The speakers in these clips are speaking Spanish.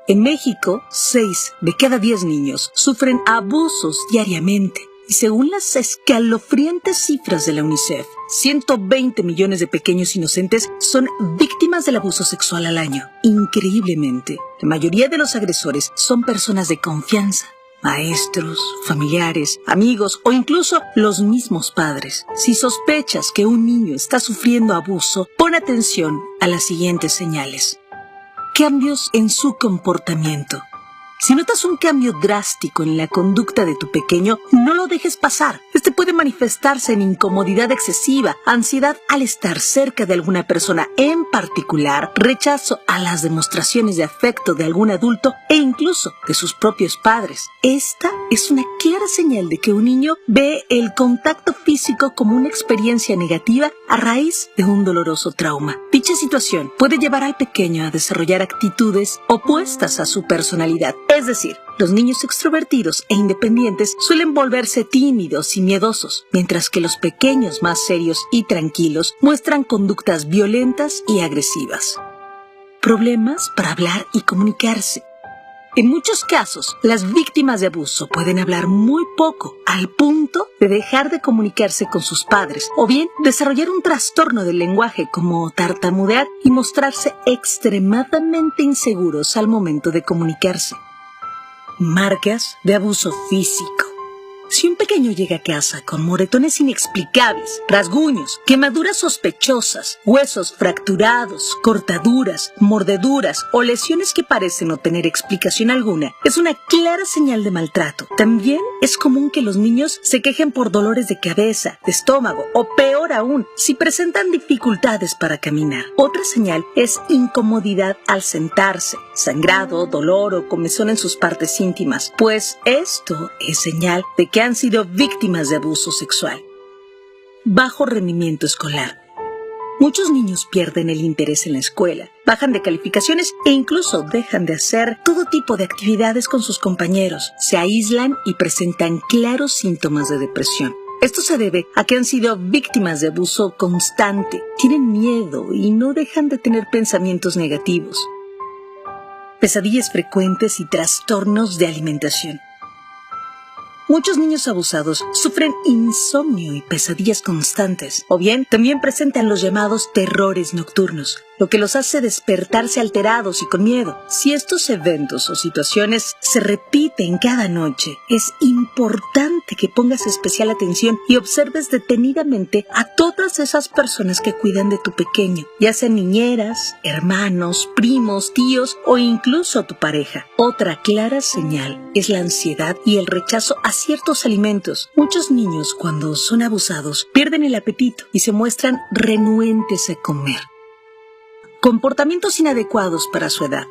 En México, 6 de cada 10 niños sufren abusos diariamente. Y según las escalofriantes cifras de la UNICEF, 120 millones de pequeños inocentes son víctimas del abuso sexual al año. Increíblemente, la mayoría de los agresores son personas de confianza. Maestros, familiares, amigos o incluso los mismos padres. Si sospechas que un niño está sufriendo abuso, pon atención a las siguientes señales. Cambios en su comportamiento. Si notas un cambio drástico en la conducta de tu pequeño, no lo dejes pasar. Este puede manifestarse en incomodidad excesiva, ansiedad al estar cerca de alguna persona en particular, rechazo a las demostraciones de afecto de algún adulto e incluso de sus propios padres. Esta es una clara señal de que un niño ve el contacto físico como una experiencia negativa a raíz de un doloroso trauma. Dicha situación puede llevar al pequeño a desarrollar actitudes opuestas a su personalidad. Es decir, los niños extrovertidos e independientes suelen volverse tímidos y miedosos, mientras que los pequeños más serios y tranquilos muestran conductas violentas y agresivas. Problemas para hablar y comunicarse. En muchos casos, las víctimas de abuso pueden hablar muy poco, al punto de dejar de comunicarse con sus padres, o bien desarrollar un trastorno del lenguaje como tartamudear y mostrarse extremadamente inseguros al momento de comunicarse. Marcas de abuso físico. Si un pequeño llega a casa con moretones inexplicables, rasguños, quemaduras sospechosas, huesos fracturados, cortaduras, mordeduras o lesiones que parecen no tener explicación alguna, es una clara señal de maltrato. También es común que los niños se quejen por dolores de cabeza, de estómago o peor aún, si presentan dificultades para caminar. Otra señal es incomodidad al sentarse, sangrado, dolor o comezón en sus partes íntimas, pues esto es señal de que han sido víctimas de abuso sexual. Bajo rendimiento escolar. Muchos niños pierden el interés en la escuela, bajan de calificaciones e incluso dejan de hacer todo tipo de actividades con sus compañeros. Se aíslan y presentan claros síntomas de depresión. Esto se debe a que han sido víctimas de abuso constante, tienen miedo y no dejan de tener pensamientos negativos. Pesadillas frecuentes y trastornos de alimentación. Muchos niños abusados sufren insomnio y pesadillas constantes, o bien también presentan los llamados terrores nocturnos, lo que los hace despertarse alterados y con miedo. Si estos eventos o situaciones se repiten cada noche, es importante que pongas especial atención y observes detenidamente a todas esas personas que cuidan de tu pequeño, ya sean niñeras, hermanos, primos, tíos o incluso tu pareja. Otra clara señal es la ansiedad y el rechazo a ciertos alimentos. Muchos niños, cuando son abusados, pierden el apetito y se muestran renuentes a comer. Comportamientos inadecuados para su edad.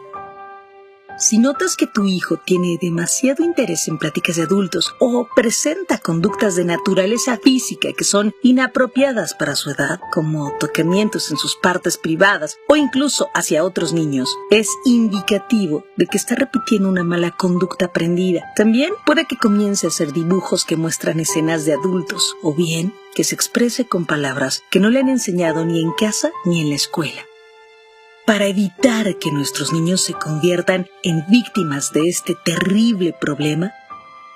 Si notas que tu hijo tiene demasiado interés en pláticas de adultos o presenta conductas de naturaleza física que son inapropiadas para su edad, como tocamientos en sus partes privadas o incluso hacia otros niños, es indicativo de que está repitiendo una mala conducta aprendida. También puede que comience a hacer dibujos que muestran escenas de adultos o bien que se exprese con palabras que no le han enseñado ni en casa ni en la escuela. Para evitar que nuestros niños se conviertan en víctimas de este terrible problema,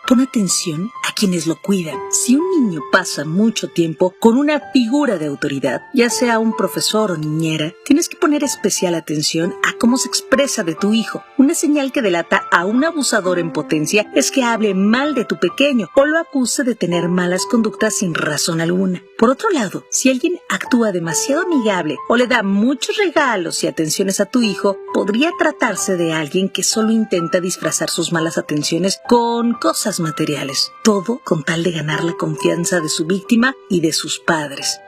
pon atención a quienes lo cuidan. Si un niño pasa mucho tiempo con una figura de autoridad, ya sea un profesor o niñera, tienes que poner especial atención a cómo se expresa de tu hijo. Una señal que delata a un abusador en potencia es que hable mal de tu pequeño o lo acuse de tener malas conductas sin razón alguna. Por otro lado, si alguien actúa demasiado amigable o le da muchos regalos y atenciones a tu hijo, podría tratarse de alguien que solo intenta disfrazar sus malas atenciones con cosas materiales, todo con tal de ganar la confianza de su víctima y de sus padres.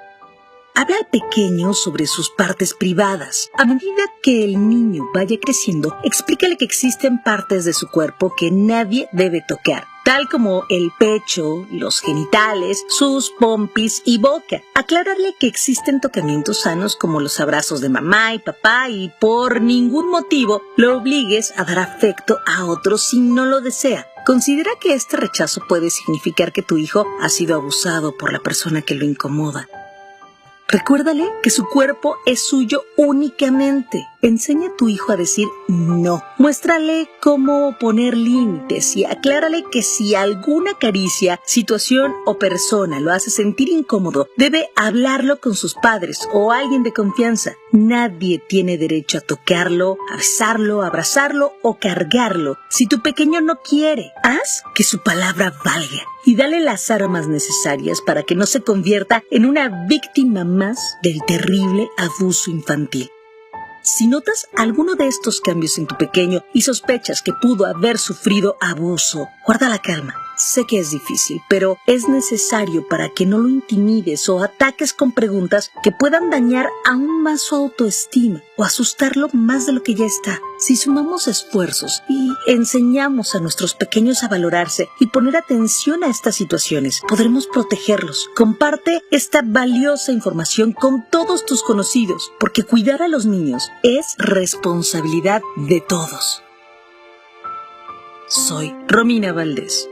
Habla al pequeño sobre sus partes privadas. A medida que el niño vaya creciendo, explícale que existen partes de su cuerpo que nadie debe tocar, tal como el pecho, los genitales, sus pompis y boca. Aclararle que existen tocamientos sanos como los abrazos de mamá y papá y por ningún motivo lo obligues a dar afecto a otro si no lo desea. Considera que este rechazo puede significar que tu hijo ha sido abusado por la persona que lo incomoda. Recuérdale que su cuerpo es suyo únicamente. Enseña a tu hijo a decir no. Muéstrale cómo poner límites y aclárale que si alguna caricia, situación o persona lo hace sentir incómodo, debe hablarlo con sus padres o alguien de confianza. Nadie tiene derecho a tocarlo, a besarlo, a abrazarlo o cargarlo. Si tu pequeño no quiere, haz que su palabra valga y dale las armas necesarias para que no se convierta en una víctima más del terrible abuso infantil. Si notas alguno de estos cambios en tu pequeño y sospechas que pudo haber sufrido abuso, guarda la calma. Sé que es difícil, pero es necesario para que no lo intimides o ataques con preguntas que puedan dañar aún más su autoestima o asustarlo más de lo que ya está. Si sumamos esfuerzos y enseñamos a nuestros pequeños a valorarse y poner atención a estas situaciones, podremos protegerlos. Comparte esta valiosa información con todos tus conocidos, porque cuidar a los niños es responsabilidad de todos. Soy Romina Valdés.